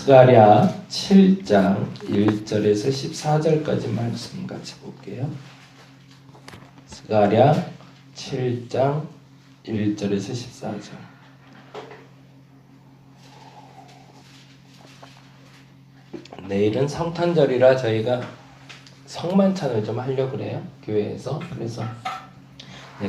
스가랴 7장 1절에서 14절까지 말씀 같이 볼게요. 스가랴 7장 1절에서 14절. 내일은 성탄절이라 저희가 성만찬을 좀 하려고 그래요. 교회에서. 그래서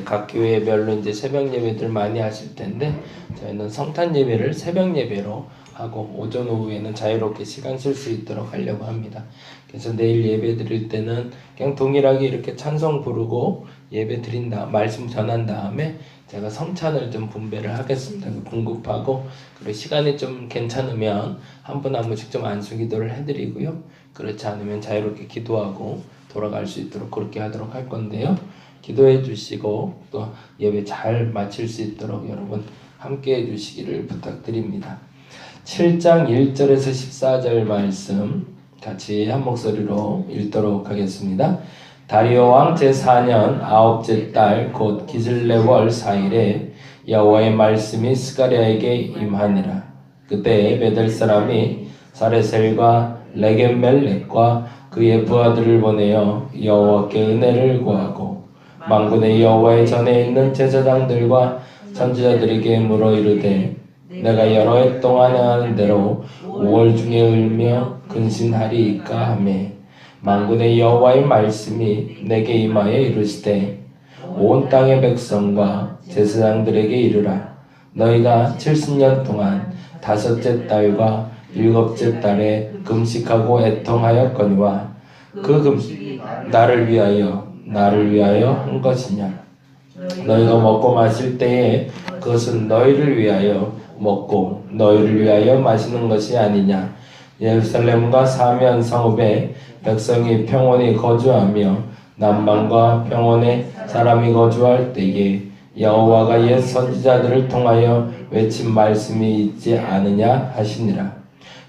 각 교회별로 이제 새벽 예배들 많이 하실 텐데 저희는 성탄 예배를 새벽 예배로 하고 오전 오후에는 자유롭게 시간 쓸 수 있도록 하려고 합니다. 그래서 내일 예배 드릴 때는 그냥 동일하게 이렇게 찬송 부르고 예배 드린다 말씀 전한 다음에 제가 성찬을 좀 분배를 하겠습니다. 공급하고 그리고 시간이 좀 괜찮으면 한 분 한 분씩 좀 안수 기도를 해드리고요. 그렇지 않으면 자유롭게 기도하고 돌아갈 수 있도록 그렇게 하도록 할 건데요. 기도해 주시고 또 예배 잘 마칠 수 있도록 여러분 함께 해 주시기를 부탁드립니다. 7장 1절에서 14절 말씀 같이 한 목소리로 읽도록 하겠습니다. 다리오 왕 제4년 아홉째 달 곧 기슬레월 4일에 여호와의 말씀이 스가랴에게 임하니라. 그때 베델 사람이 사레셀과 레겜멜렉과 그의 부하들을 보내어 여호와께 은혜를 구하고 만군의 여호와의 전에 있는 제사장들과 선지자들에게 물어 이르되 내가 여러 해 동안 행하는 대로 5월 중에 울며 근신하리이까 하매 만군의 여호와의 말씀이 내게 임하여 이르시되 온 땅의 백성과 제사장들에게 이르라. 너희가 70년 동안 다섯째 달과 일곱째 달에 금식하고 애통하였거니와 그 금식이 나를 위하여 한 것이냐. 너희가 먹고 마실 때에 그것은 너희를 위하여 먹고 너희를 위하여 마시는 것이 아니냐. 예루살렘과 사면 성읍에 백성이 평온히 거주하며 남방과 평온에 사람이 거주할 때에 여호와가 옛 선지자들을 통하여 외친 말씀이 있지 않으냐 하시니라.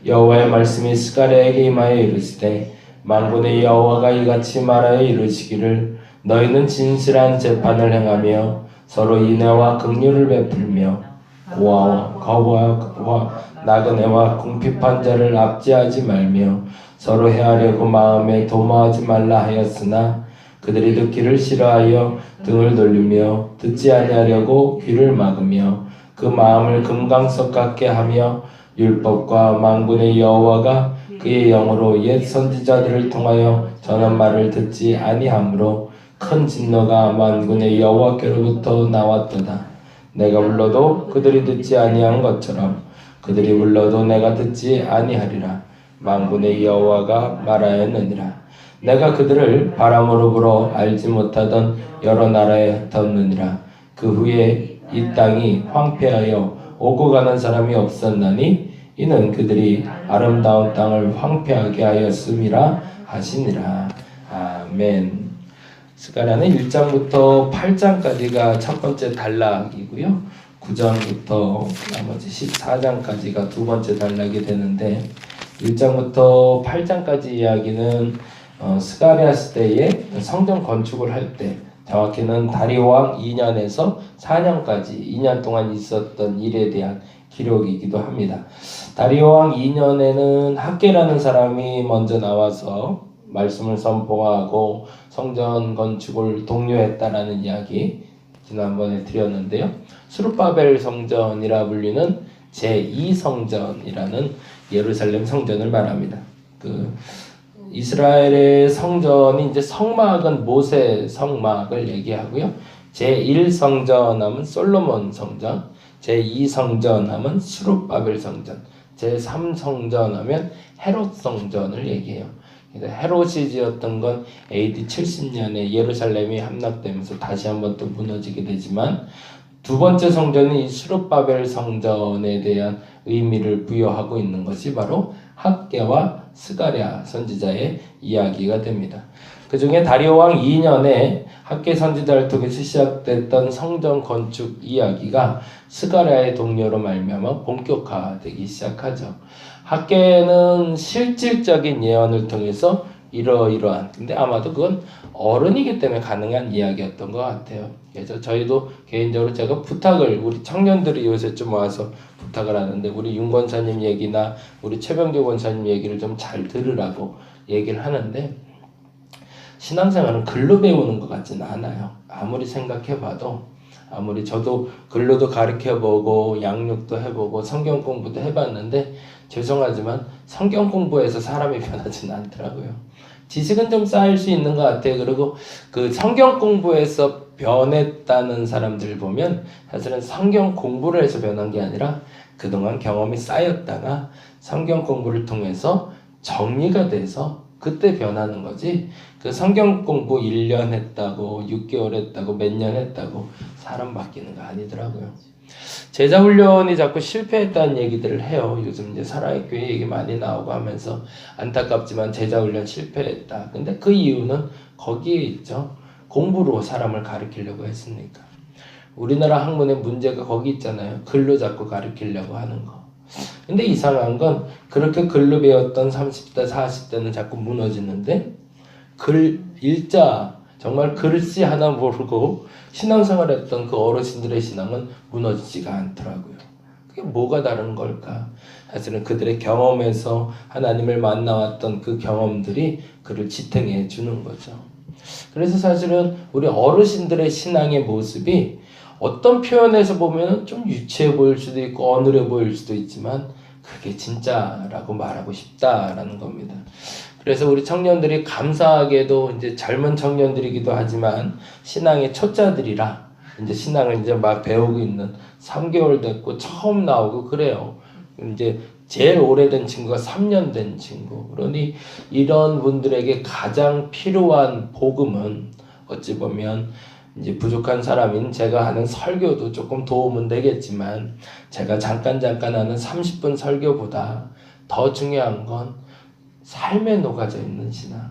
여호와의 말씀이 스가랴에게 임하여 이르시되 만군의 여호와가 이같이 말하여 이르시기를 너희는 진실한 재판을 행하며 서로 인애와 긍휼을 베풀며 고아와 거부와 나그네와 궁핍한 자를 압제하지 말며 서로 해하려고 마음에 도모하지 말라 하였으나 그들이 듣기를 싫어하여 등을 돌리며 듣지 아니하려고 귀를 막으며 그 마음을 금강석 같게 하며 율법과 만군의 여호와가 그의 영으로 옛 선지자들을 통하여 전한 말을 듣지 아니하므로 큰 진노가 만군의 여호와께로부터 나왔도다. 내가 불러도 그들이 듣지 아니한 것처럼 그들이 불러도 내가 듣지 아니하리라. 만군의 여호와가 말하였느니라. 내가 그들을 바람으로 불어 알지 못하던 여러 나라에 흩었느니라. 그 후에 이 땅이 황폐하여 오고 가는 사람이 없었나니 이는 그들이 아름다운 땅을 황폐하게 하였음이라 하시니라. 아멘. 스가랴는 1장부터 8장까지가 첫 번째 단락이고요. 9장부터 나머지 14장까지가 두 번째 단락이 되는데 1장부터 8장까지 이야기는 스가랴 시대에 성전 건축을 할 때 정확히는 다리오 왕 2년에서 4년까지 2년 동안 있었던 일에 대한 기록이기도 합니다. 다리오 왕 2년에는 학개라는 사람이 먼저 나와서 말씀을 선포하고 성전 건축을 독려했다라는 이야기 지난번에 드렸는데요. 스룹바벨 성전이라 불리는 제2성전이라는 예루살렘 성전을 말합니다. 이스라엘의 성전이 이제 성막은 모세 성막을 얘기하고요. 제1성전 하면 솔로몬 성전, 제2성전 하면 스룹바벨 성전, 제3성전 하면 헤롯 성전을 얘기해요. 헤롯이 지었던 건 AD 70년에 예루살렘이 함락되면서 다시 한번 또 무너지게 되지만 두 번째 성전은 이 스룹바벨 성전에 대한 의미를 부여하고 있는 것이 바로 학개와 스가랴 선지자의 이야기가 됩니다. 그 중에 다리오 왕 2년에 학개 선지자를 통해서 시작됐던 성전 건축 이야기가 스가랴의 동료로 말미암아 본격화되기 시작하죠. 학개는 실질적인 예언을 통해서 이러이러한. 근데 아마도 그건 어른이기 때문에 가능한 이야기였던 것 같아요. 그래서 저희도 개인적으로 제가 부탁을 우리 청년들이 요새 좀 와서 부탁을 하는데 우리 윤 권사님 얘기나 우리 최병규 권사님 얘기를 좀 잘 들으라고 얘기를 하는데 신앙생활은 글로 배우는 것 같지는 않아요. 아무리 생각해봐도 아무리 저도 글로도 가르쳐보고 양육도 해보고 성경 공부도 해봤는데 죄송하지만 성경 공부에서 사람이 변하지는 않더라고요. 지식은 좀 쌓일 수 있는 것 같아요. 그리고 그 성경 공부에서 변했다는 사람들 보면 사실은 성경 공부를 해서 변한 게 아니라 그동안 경험이 쌓였다가 성경 공부를 통해서 정리가 돼서 그때 변하는 거지. 그 성경 공부 1년 했다고 6개월 했다고 몇 년 했다고 사람 바뀌는 거 아니더라고요. 제자훈련이 자꾸 실패했다는 얘기들을 해요. 요즘 이제 사랑의 교회 얘기 많이 나오고 하면서 안타깝지만 제자훈련 실패했다. 근데 그 이유는 거기에 있죠. 공부로 사람을 가르치려고 했으니까. 우리나라 학문의 문제가 거기 있잖아요. 글로 자꾸 가르치려고 하는 거. 근데 이상한 건 그렇게 글로 배웠던 30대 40대는 자꾸 무너지는데 일자 정말 글씨 하나 모르고 신앙생활 했던 그 어르신들의 신앙은 무너지지가 않더라고요. 그게 뭐가 다른 걸까? 사실은 그들의 경험에서 하나님을 만나왔던 그 경험들이 그를 지탱해 주는 거죠. 그래서 사실은 우리 어르신들의 신앙의 모습이 어떤 표현에서 보면 좀 유치해 보일 수도 있고 어눌해 보일 수도 있지만 그게 진짜라고 말하고 싶다라는 겁니다. 그래서 우리 청년들이 감사하게도 이제 젊은 청년들이기도 하지만 신앙의 초짜들이라 이제 신앙을 이제 막 배우고 있는 3개월 됐고 처음 나오고 그래요. 이제 제일 오래된 친구가 3년 된 친구. 그러니 이런 분들에게 가장 필요한 복음은 어찌 보면 이제 부족한 사람인 제가 하는 설교도 조금 도움은 되겠지만 제가 잠깐 하는 30분 설교보다 더 중요한 건 삶에 녹아져 있는 신앙.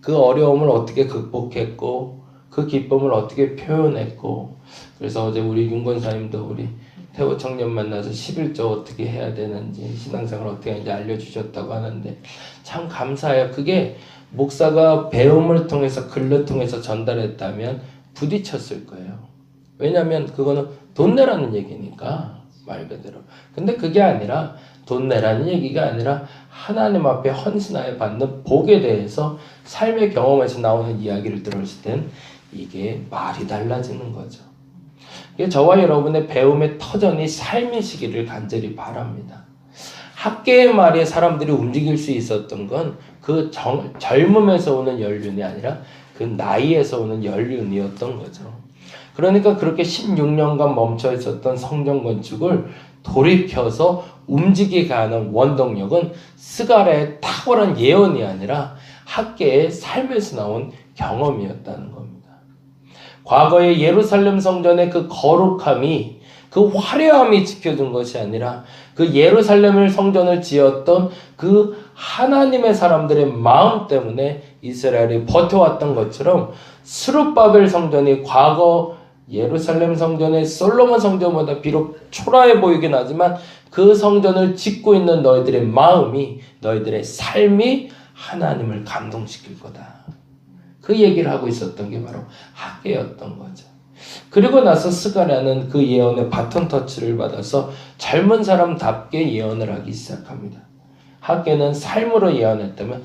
그 어려움을 어떻게 극복했고 그 기쁨을 어떻게 표현했고 그래서 어제 우리 윤 권사님도 우리 태호 청년 만나서 11조 어떻게 해야 되는지 신앙생활 어떻게 하는지 알려주셨다고 하는데 참 감사해요. 그게 목사가 배움을 통해서 글을 통해서 전달했다면 부딪혔을 거예요. 왜냐하면 그거는 돈 내라는 얘기니까 말 그대로. 근데 그게 아니라 돈 내라는 얘기가 아니라 하나님 앞에 헌신하여 받는 복에 대해서 삶의 경험에서 나오는 이야기를 들었을 땐 이게 말이 달라지는 거죠. 저와 여러분의 배움의 터전이 삶이시기를 간절히 바랍니다. 학계의 말에 사람들이 움직일 수 있었던 건 그 젊음에서 오는 연륜이 아니라 그 나이에서 오는 연륜이었던 거죠. 그러니까 그렇게 16년간 멈춰 있었던 성전 건축을 돌이켜서 움직이게 하는 원동력은 스가랴의 탁월한 예언이 아니라 학계의 삶에서 나온 경험이었다는 겁니다. 과거의 예루살렘 성전의 그 거룩함이 그 화려함이 지켜준 것이 아니라 그 예루살렘을 성전을 지었던 그 하나님의 사람들의 마음 때문에 이스라엘이 버텨왔던 것처럼 스룹바벨 성전이 과거 예루살렘 성전의 솔로몬 성전보다 비록 초라해 보이긴 하지만 그 성전을 짓고 있는 너희들의 마음이 너희들의 삶이 하나님을 감동시킬 거다. 그 얘기를 하고 있었던 게 바로 학계였던 거죠. 그리고 나서 스가랴는 그 예언의 바톤 터치를 받아서 젊은 사람답게 예언을 하기 시작합니다. 학계는 삶으로 예언했다면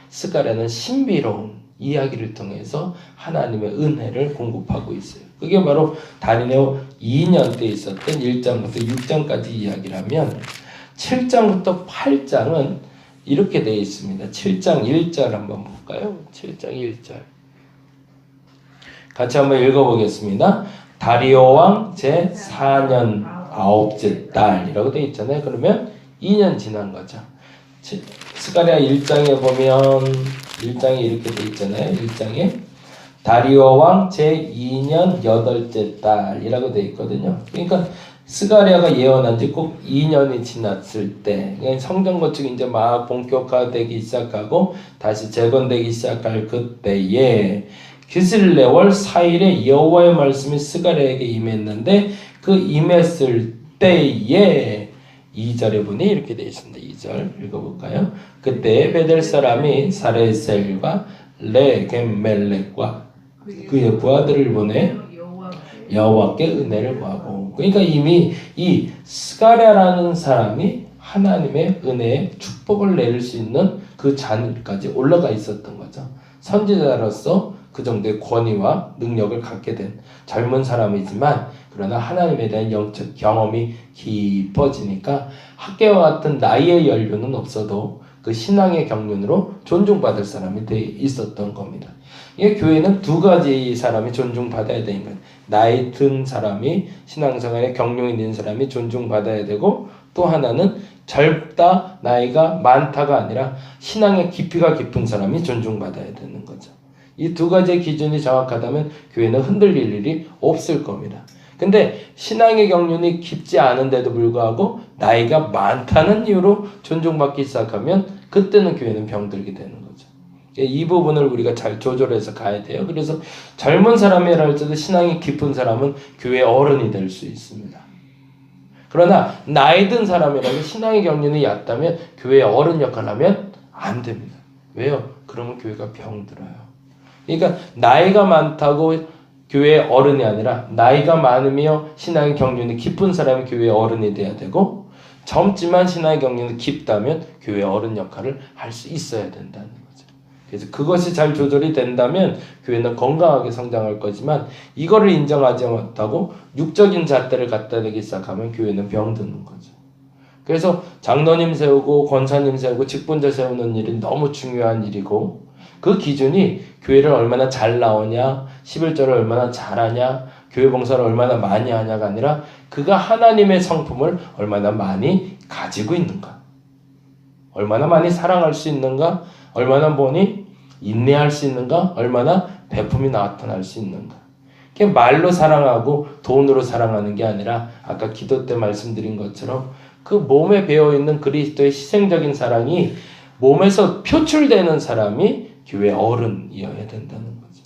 스가랴는 신비로운 이야기를 통해서 하나님의 은혜를 공급하고 있어요. 그게 바로 다니엘 2년 때 있었던 1장부터 6장까지 이야기를 하면 7장부터 8장은 이렇게 되어 있습니다. 7장 1절 한번 볼까요? 7장 1절 같이 한번 읽어보겠습니다. 다리오 왕 제4년 9째 달이라고 되어 있잖아요. 그러면 2년 지난 거죠. 스가랴 1장에 보면 1장에 이렇게 되어 있잖아요. 1장에 다리오 왕 제2년 8째 달이라고 되어 있거든요. 그러니까 스가랴가 예언한 지 꼭 2년이 지났을 때 성전 건축이 이제 막 본격화되기 시작하고 다시 재건되기 시작할 그때에 기슬레월 4일에 여호와의 말씀이 스가랴에게 임했는데 그 임했을 때에 2절에 보니 이렇게 되어 있습니다. 2절 읽어볼까요? 그때 베델 사람이 사레셀과 레겜멜렉과 그의 부하들을 보내 여호와께 은혜를 구하고, 그러니까 이미 이 스가랴라는 사람이 하나님의 은혜의 축복을 내릴 수 있는 그 잔까지 올라가 있었던 거죠. 선지자로서 그 정도의 권위와 능력을 갖게 된 젊은 사람이지만, 그러나 하나님에 대한 영적 경험이 깊어지니까 학계와 같은 나이의 연륜은 없어도 그 신앙의 경륜으로 존중받을 사람이 돼 있었던 겁니다. 이 교회는 두 가지 사람이 존중받아야 되는 거예요. 나이 든 사람이, 신앙생활에 경륜이 있는 사람이 존중받아야 되고, 또 하나는 젊다, 나이가 많다가 아니라 신앙의 깊이가 깊은 사람이 존중받아야 되는 거죠. 이 두 가지의 기준이 정확하다면 교회는 흔들릴 일이 없을 겁니다. 근데 신앙의 경륜이 깊지 않은데도 불구하고 나이가 많다는 이유로 존중받기 시작하면 그때는 교회는 병들게 되는 거죠. 이 부분을 우리가 잘 조절해서 가야 돼요. 그래서 젊은 사람이라 할지라도 신앙이 깊은 사람은 교회의 어른이 될 수 있습니다. 그러나 나이 든 사람이라면 신앙의 경륜이 얕다면 교회의 어른 역할을 하면 안 됩니다. 왜요? 그러면 교회가 병들어요. 그러니까 나이가 많다고 교회의 어른이 아니라 나이가 많으며 신앙의 경륜이 깊은 사람이 교회의 어른이 돼야 되고, 젊지만 신앙의 경륜이 깊다면 교회의 어른 역할을 할 수 있어야 된다는 거죠. 그래서 그것이 잘 조절이 된다면 교회는 건강하게 성장할 거지만, 이거를 인정하지 못하고 육적인 잣대를 갖다 대기 시작하면 교회는 병드는 거죠. 그래서 장로님 세우고 권사님 세우고 직분자 세우는 일이 너무 중요한 일이고, 그 기준이 교회를 얼마나 잘 나오냐, 11절을 얼마나 잘하냐, 교회 봉사를 얼마나 많이 하냐가 아니라 그가 하나님의 성품을 얼마나 많이 가지고 있는가, 얼마나 많이 사랑할 수 있는가, 얼마나 많이 인내할 수 있는가, 얼마나 베품이 나타날 수 있는가. 그게 말로 사랑하고 돈으로 사랑하는 게 아니라 아까 기도 때 말씀드린 것처럼 그 몸에 배어있는 그리스도의 희생적인 사랑이 몸에서 표출되는 사람이 교회 어른이어야 된다는 거죠.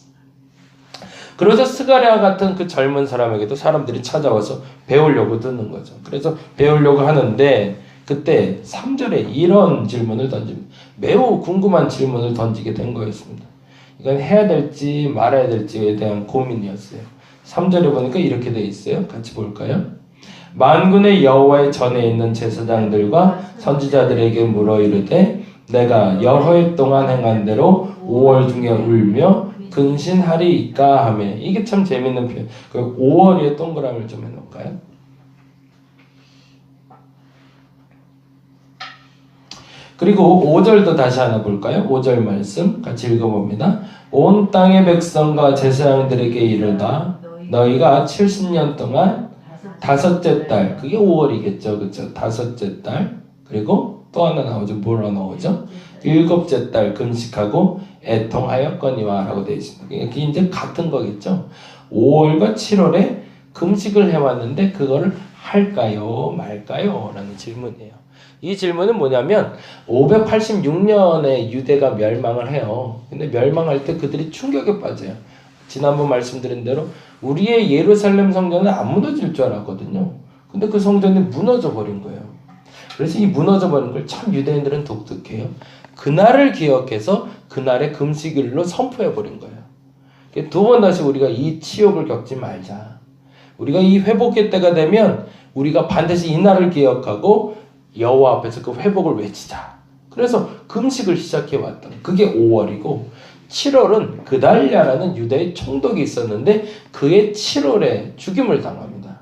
그래서 스가랴 같은 그 젊은 사람에게도 사람들이 찾아와서 배우려고 드는 거죠. 그래서 배우려고 하는데 그때 3절에 이런 질문을 던집니다. 매우 궁금한 질문을 던지게 된 거였습니다. 이건 해야 될지 말아야 될지에 대한 고민이었어요. 3절에 보니까 이렇게 돼 있어요. 같이 볼까요? 만군의 여호와의 전에 있는 제사장들과 선지자들에게 물어 이르되 내가 여러 해 동안 행한 대로 5월 중에 울며 근신하리이까 하며. 이게 참 재밌는 표현. 그 5월에 동그라미를 좀 해놓을까요? 그리고 5절도 다시 하나 볼까요? 5절 말씀 같이 읽어봅니다. 온 땅의 백성과 제사장들에게 이르다 너희가 70년 동안 다섯째 달, 그게 5월이겠죠, 그렇죠? 다섯째 달, 그리고 또 하나 나오죠. 뭐라 나오죠? 일곱째 달 금식하고 애통하였거니와 라고 되어 있습니다. 이게 이제 같은 거겠죠. 5월과 7월에 금식을 해왔는데 그거를 할까요 말까요? 라는 질문이에요. 이 질문은 뭐냐면 586년에 유대가 멸망을 해요. 근데 멸망할 때 그들이 충격에 빠져요. 지난번 말씀드린 대로 우리의 예루살렘 성전은 안 무너질 줄 알았거든요. 근데 그 성전이 무너져 버린 거예요. 그래서 이 무너져 버린 걸 참 유대인들은 독특해요. 그날을 기억해서 그날의 금식일로 선포해 버린 거예요. 두 번 다시 우리가 이 치욕을 겪지 말자. 우리가 이 회복의 때가 되면 우리가 반드시 이 날을 기억하고 여호와 앞에서 그 회복을 외치자. 그래서 금식을 시작해 왔던 그게 5월이고 7월은 그달랴라는 유대의 총독이 있었는데 그의 7월에 죽임을 당합니다.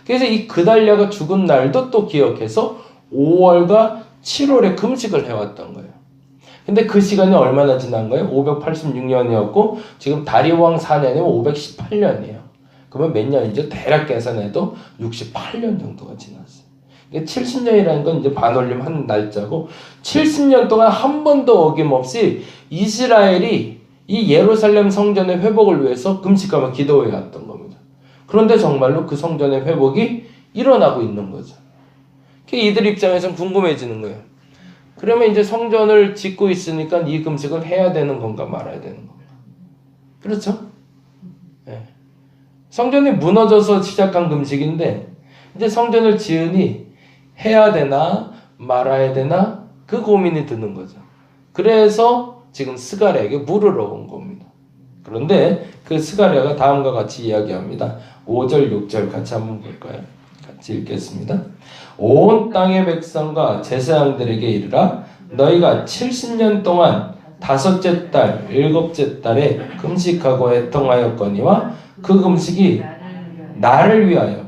그래서 이 그달랴가 죽은 날도 또 기억해서 5월과 7월에 금식을 해왔던 거예요. 근데 그 시간이 얼마나 지난 거예요? 586년이었고 지금 다리오 왕 4년이면 518년이에요. 그러면 몇 년이죠? 대략 계산해도 68년 정도가 지났어요. 70년이라는 건 이제 반올림 한 날짜고 70년 동안 한 번도 어김없이 이스라엘이 이 예루살렘 성전의 회복을 위해서 금식하며 기도해 왔던 겁니다. 그런데 정말로 그 성전의 회복이 일어나고 있는 거죠. 이들 입장에서는 궁금해지는 거예요. 그러면 이제 성전을 짓고 있으니까 이 금식을 해야 되는 건가 말아야 되는 건가. 그렇죠? 네. 성전이 무너져서 시작한 금식인데 이제 성전을 지으니 해야 되나 말아야 되나 그 고민이 드는 거죠. 그래서 지금 스가랴에게 물으러 온 겁니다. 그런데 그 스가랴가 다음과 같이 이야기합니다. 5절 6절 같이 한번 볼까요? 같이 읽겠습니다. 온 땅의 백성과 제사장들에게 이르라 너희가 70년 동안 다섯째 달, 일곱째 달에 금식하고 애통하였거니와 그 금식이 나를 위하여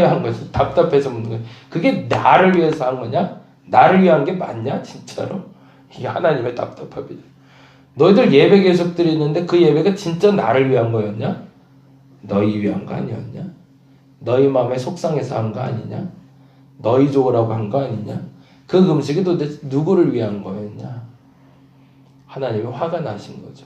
한 거지. 답답해서 묻는 거야. 그게 나를 위해서 한 거냐? 나를 위한 게 맞냐? 진짜로? 이게 하나님의 답답함이죠. 너희들 예배 계속 드리는데 그 예배가 진짜 나를 위한 거였냐? 너희 위한 거 아니었냐? 너희 마음에 속상해서 한 거 아니냐? 너희 좋으라고 한 거 아니냐? 그 금식이 도대체 누구를 위한 거였냐? 하나님이 화가 나신 거죠.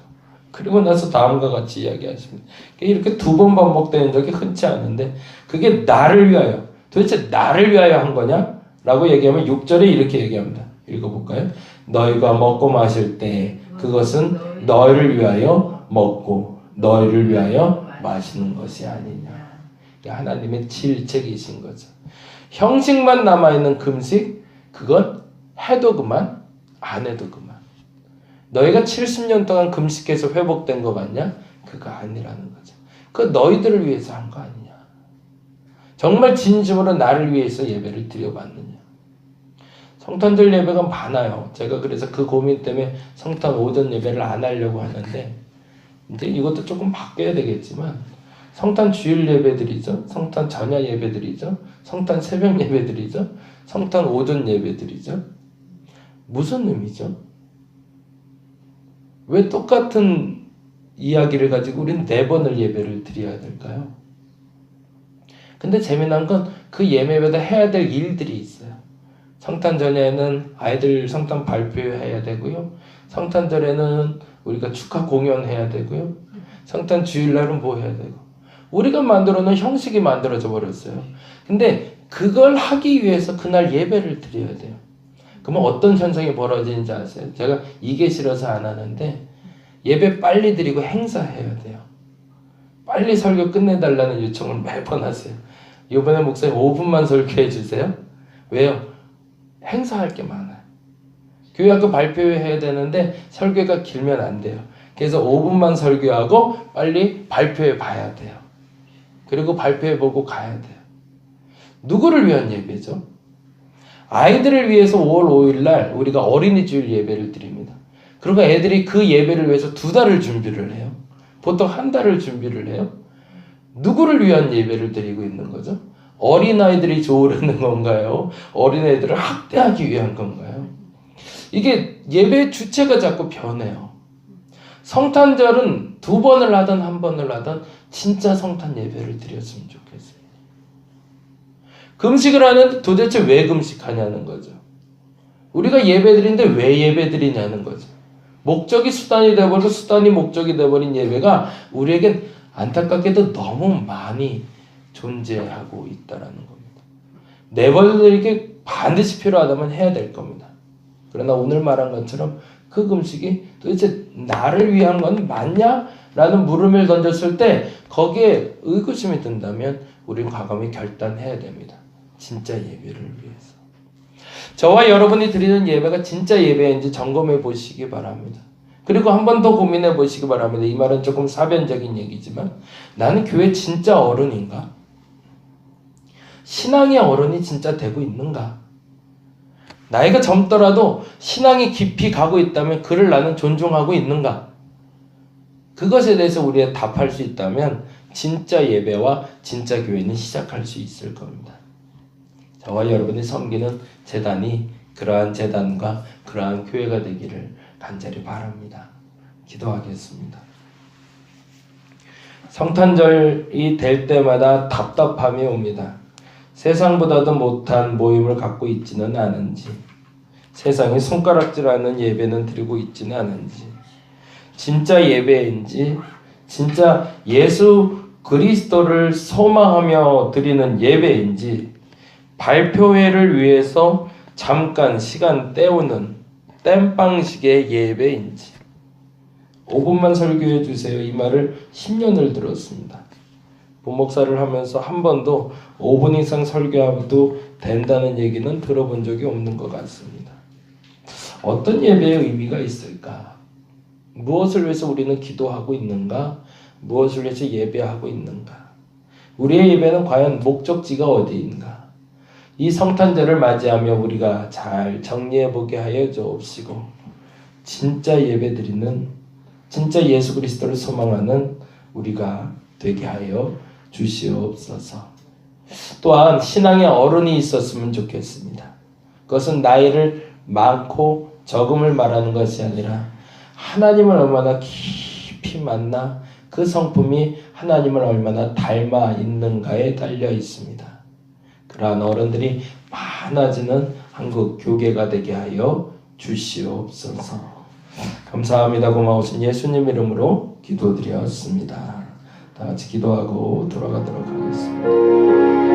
그리고 나서 다음과 같이 이야기하십니다. 이렇게 두 번 반복되는 적이 흔치 않은데 그게 나를 위하여, 도대체 나를 위하여 한 거냐? 라고 얘기하면 6절에 이렇게 얘기합니다. 읽어볼까요? 너희가 먹고 마실 때 그것은 너희를 위하여 먹고 너희를 위하여 마시는 것이 아니냐. 하나님의 질책이신 거죠. 형식만 남아있는 금식, 그건 해도 그만, 안 해도 그만. 너희가 70년 동안 금식해서 회복된 것 같냐? 그거 아니라는 거죠. 그 너희들을 위해서 한 거 아니냐. 정말 진심으로 나를 위해서 예배를 드려봤느냐. 성탄절 예배가 많아요. 제가 그래서 그 고민 때문에 성탄 오전 예배를 안 하려고 하는데 이제 이것도 조금 바뀌어야 되겠지만 성탄 주일 예배드리죠. 성탄 저녁 예배드리죠. 성탄 새벽 예배드리죠. 성탄 오전 예배드리죠. 무슨 의미죠? 왜 똑같은 이야기를 가지고 우리는 4번을 예배를 드려야 될까요? 근데 재미난 건 그 예배마다 해야 될 일들이 있어요. 성탄 전에는 아이들 성탄 발표해야 되고요. 성탄절에는 우리가 축하 공연해야 되고요. 성탄 주일날은 뭐 해야 되고. 우리가 만들어 놓은 형식이 만들어져 버렸어요. 근데 그걸 하기 위해서 그날 예배를 드려야 돼요. 그러면 어떤 현상이 벌어지는지 아세요? 제가 이게 싫어서 안 하는데 예배 빨리 드리고 행사해야 돼요. 빨리 설교 끝내달라는 요청을 매번 하세요. 이번에 목사님 5분만 설교해 주세요. 왜요? 행사할 게 많아요. 교회 학교 발표해야 되는데 설교가 길면 안 돼요. 그래서 5분만 설교하고 빨리 발표해 봐야 돼요. 그리고 발표해 보고 가야 돼요. 누구를 위한 예배죠? 아이들을 위해서 5월 5일 날 우리가 어린이 주일 예배를 드립니다. 그리고 애들이 그 예배를 위해서 2달을 준비를 해요. 보통 1달을 준비를 해요. 누구를 위한 예배를 드리고 있는 거죠? 어린아이들이 좋으려는 건가요? 어린아이들을 학대하기 위한 건가요? 이게 예배의 주체가 자꾸 변해요. 성탄절은 2번을 하든 1번을 하든 진짜 성탄 예배를 드렸으면 좋겠어요. 금식을 하는데 도대체 왜 금식하냐는 거죠. 우리가 예배 드리는데 왜 예배 드리냐는 거죠. 목적이 수단이 되어버리고 수단이 목적이 되어버린 예배가 우리에겐 안타깝게도 너무 많이 존재하고 있다라는 겁니다. 내버려두기에 반드시 필요하다면 해야 될 겁니다. 그러나 오늘 말한 것처럼 그 금식이 도대체 나를 위한 건 맞냐? 라는 물음을 던졌을 때 거기에 의구심이 든다면 우리는 과감히 결단해야 됩니다. 진짜 예배를 위해서. 저와 여러분이 드리는 예배가 진짜 예배인지 점검해 보시기 바랍니다. 그리고 한 번 더 고민해 보시기 바랍니다. 이 말은 조금 사변적인 얘기지만 나는 교회 진짜 어른인가? 신앙의 어른이 진짜 되고 있는가? 나이가 젊더라도 신앙이 깊이 가고 있다면 그를 나는 존중하고 있는가? 그것에 대해서 우리가 답할 수 있다면 진짜 예배와 진짜 교회는 시작할 수 있을 겁니다. 저와 여러분이 섬기는 제단이 그러한 제단과 그러한 교회가 되기를 간절히 바랍니다. 기도하겠습니다. 성탄절이 될 때마다 답답함이 옵니다. 세상보다도 못한 모임을 갖고 있지는 않은지, 세상이 손가락질하는 예배는 드리고 있지는 않은지, 진짜 예배인지, 진짜 예수 그리스도를 소망하며 드리는 예배인지, 발표회를 위해서 잠깐 시간 때우는 땜빵식의 예배인지 5분만 설교해 주세요. 이 말을 10년을 들었습니다. 부목사를 하면서 한 번도 5분 이상 설교하도 된다는 얘기는 들어본 적이 없는 것 같습니다. 어떤 예배의 의미가 있을까? 무엇을 위해서 우리는 기도하고 있는가? 무엇을 위해서 예배하고 있는가? 우리의 예배는 과연 목적지가 어디인가? 이 성탄절을 맞이하며 우리가 잘 정리해보게 하여 주옵시고 진짜 예배드리는 진짜 예수 그리스도를 소망하는 우리가 되게 하여 주시옵소서. 또한 신앙의 어른이 있었으면 좋겠습니다. 그것은 나이를 많고 적음을 말하는 것이 아니라 하나님을 얼마나 깊이 만나 그 성품이 하나님을 얼마나 닮아 있는가에 달려 있습니다. 그러한 어른들이 많아지는 한국 교계가 되게 하여 주시옵소서. 감사합니다. 고마우신 예수님 이름으로 기도드렸습니다. 다 같이 기도하고 돌아가도록 하겠습니다.